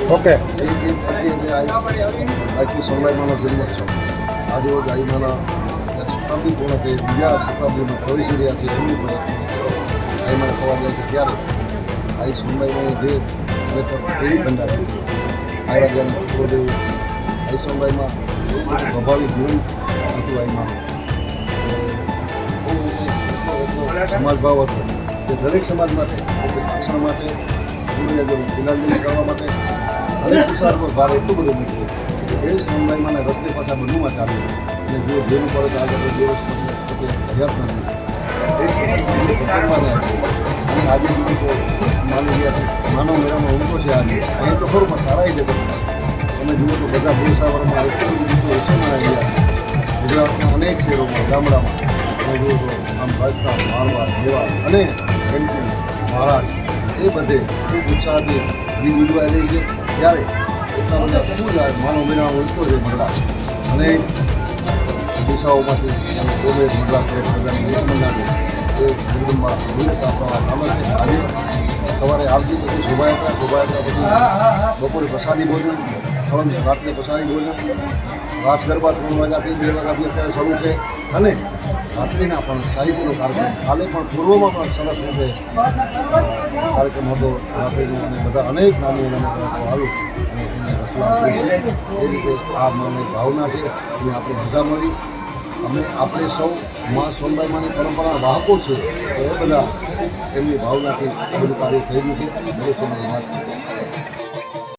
Okay. આજથી સોમવારમાંનો જન્મોત્સવ આજે રોજ આઈમાના શતાબ્દી પૂર્ણ થઈ બીજા શતાબ્દીમાં પ્રવેશી રહ્યા છે એમની પણ આઈમાને થવા જાય છે ત્યારે આ સોમવારમાં જે ખરેખર એવી ભંડાર છે આવ્યા જ્યાં છોકરોદેવ આ સોમવારમાં સ્વાભાવિક જીવન હતું આઈમાનું સમાજ ભાવ હતો કે દરેક સમાજ માટે શિક્ષણ માટે વિલાંજલી કરવા માટે દરેક વિસ્તાર પર ભાર એટલું બધું મૂક્યું એ સોમવારમાં રસ્તે પાછા બનવામાં ચાલ્યું અને જો જેનું પડે તો આગળ દિવસ પછી હયાત નથી અને આજે માની ગયા માનવ મેળામાં ઊંચો છે આજે અહીં તો ખરું પણ સારા છે તમે જુઓ તો બધા દેશાવરમાં એટલું બધું ઓછામાં આવી ગયા ગુજરાતના અનેક શહેરોમાં ગામડામાં તમે જુઓ તો આમ રાજસ્થાન મારવાડ મેવાડ અને બેંકિંગ મહારાષ્ટ્ર એ બધે ખૂબ ઉત્સાહથી ગીત ઉજવાઈ રહી છે ત્યારે એટલા બધા ખૂબ જ માનવ મેળા ઓળખો છે મંડળા અને દિશાઓમાંથી કોલેજ મંડળા બધાની એક મંડળાને એ જગદંબા વિવેક આપવામાં આવે છે આજે સવારે આરતી પછી શોભાયાત્રા પછી બપોરે પ્રસાદી ભોજન રાત્રે પ્રસાદી ભોજન રાસ ગરબા 3 વાગ્યાથી 2 વાગ્યાથી અત્યારે શરૂ છે અને રાત્રિના પણ સાહિત્યનો કાર્યક્રમ કાલે પણ પૂર્વમાં પણ સરસ રીતે કાર્યક્રમ હતો રાત્રિનો અને બધા અનેક નામી આવી અને એને રચના કરી છે એ રીતે આ મને ભાવના છે અને આપણે બધા મળી આપણે સૌ મા સોનબાઈમાંની પરંપરાના વાહકો છે તો એ બધા એમની ભાવનાથી આ બધું કાર્ય થઈ રહ્યું છે